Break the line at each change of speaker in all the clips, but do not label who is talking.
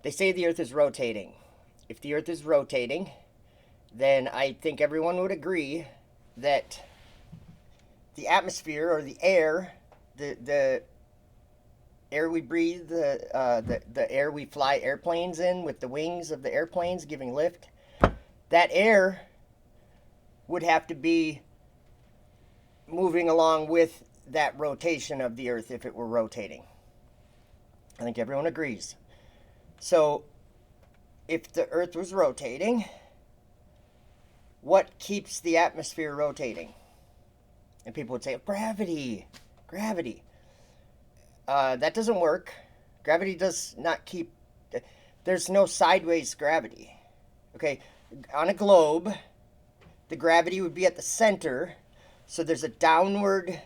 They say the Earth is rotating. If the Earth is rotating, then I think everyone would agree that the atmosphere or the air, the air we breathe, the air we fly airplanes in with the wings of the airplanes giving lift, that air would have to be moving along with that rotation of the Earth if it were rotating. I think everyone agrees. So, if the Earth was rotating, what keeps the atmosphere rotating? And people would say, gravity, gravity. That doesn't work. Gravity does not keep. There's no sideways gravity. Okay, on a globe, the gravity would be at the center, so there's a downward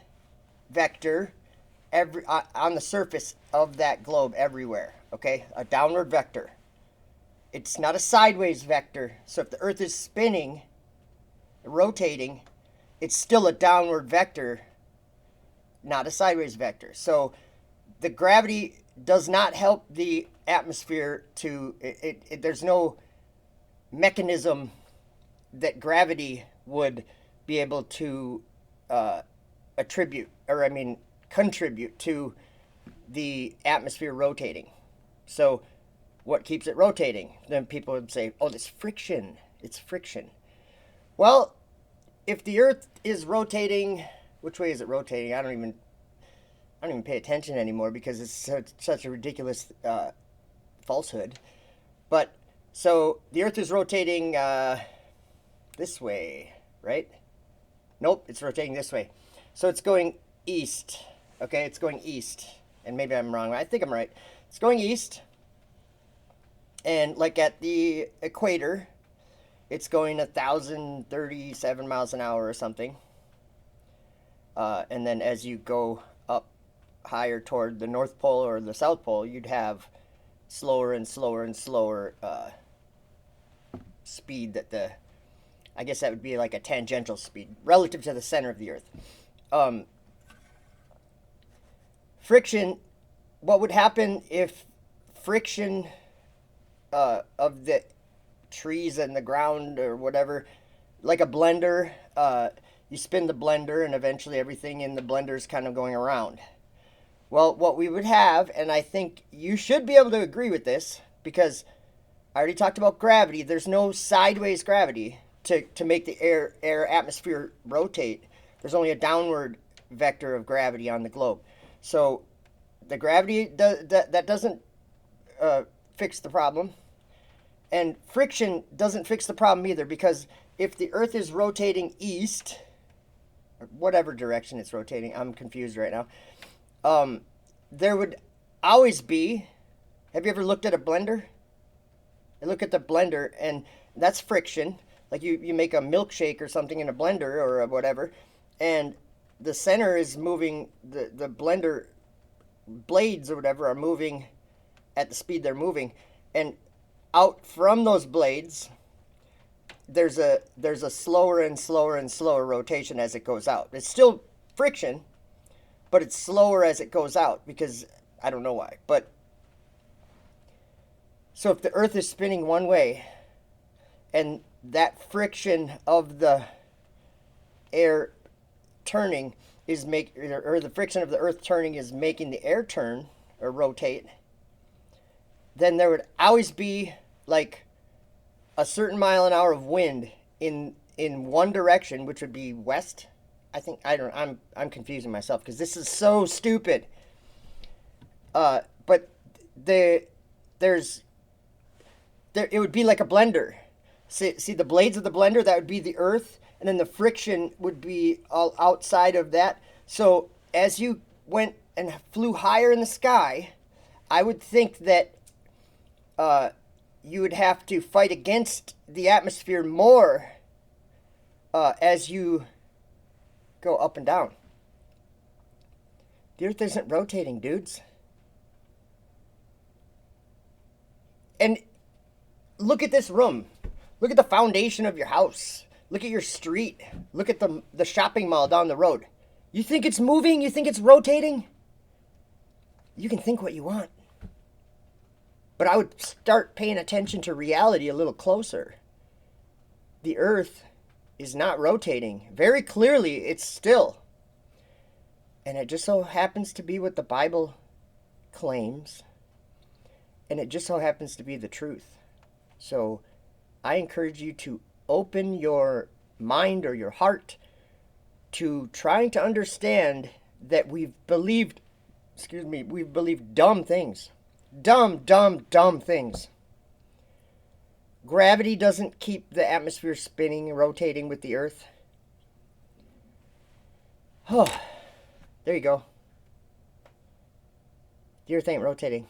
vector on the surface of that globe everywhere. Okay, a downward vector. It's not a sideways vector. So if the Earth is spinning, rotating, it's still a downward vector, not a sideways vector. So the gravity does not help the atmosphere to there's no mechanism that gravity would be able to contribute to the atmosphere rotating. So what keeps it rotating? Then people would say, oh, it's friction. It's friction. Well, if the Earth is rotating, which way is it rotating? I don't even pay attention anymore because it's such a ridiculous falsehood. But so the Earth is rotating this way, right? Nope, it's rotating this way. So it's going east. Okay, it's going east. And maybe I'm wrong. I think I'm right. It's going east. And like at the equator, it's going 1,037 miles an hour or something. And then as you go up higher toward the North Pole or the South Pole, you'd have slower and slower and slower speed I guess that would be like a tangential speed relative to the center of the Earth. Friction, what would happen if friction of the trees and the ground or whatever, like a blender, you spin the blender and eventually everything in the blender is kind of going around. Well, what we would have, and I think you should be able to agree with this because I already talked about gravity. There's no sideways gravity to make the air atmosphere rotate. There's only a downward vector of gravity on the globe. So the gravity that doesn't fix the problem. And friction doesn't fix the problem either because if the Earth is rotating east, or whatever direction it's rotating, I'm confused right now, there would always be, have you ever looked at a blender? I look at the blender and that's friction. Like you make a milkshake or something in a blender or whatever, and the center is moving, the blender blades or whatever are moving at the speed they're moving, and out from those blades there's a slower and slower and slower rotation as it goes out. It's still friction, but it's slower as it goes out because I don't know why. But so if the Earth is spinning one way and that friction of the air turning or the friction of the Earth turning is making the air turn or rotate, then there would always be like a certain mile an hour of wind in one direction, which would be west. I think I'm confusing myself because this is so stupid. But it would be like a blender. See the blades of the blender, that would be the Earth, and then the friction would be all outside of that. So as you went and flew higher in the sky, I would think that you would have to fight against the atmosphere more as you go up and down. The Earth isn't rotating, dudes. And look at this room. Look at the foundation of your house. Look at your street. Look at the shopping mall down the road. You think it's moving? You think it's rotating? You can think what you want. But I would start paying attention to reality a little closer. The earth is not rotating. Very clearly, it's still. And it just so happens to be what the Bible claims. And it just so happens to be the truth. So I encourage you to open your mind or your heart to trying to understand that we've believed dumb things. Dumb things. Gravity doesn't keep the atmosphere spinning and rotating with the earth. Oh, there you go. The earth ain't rotating.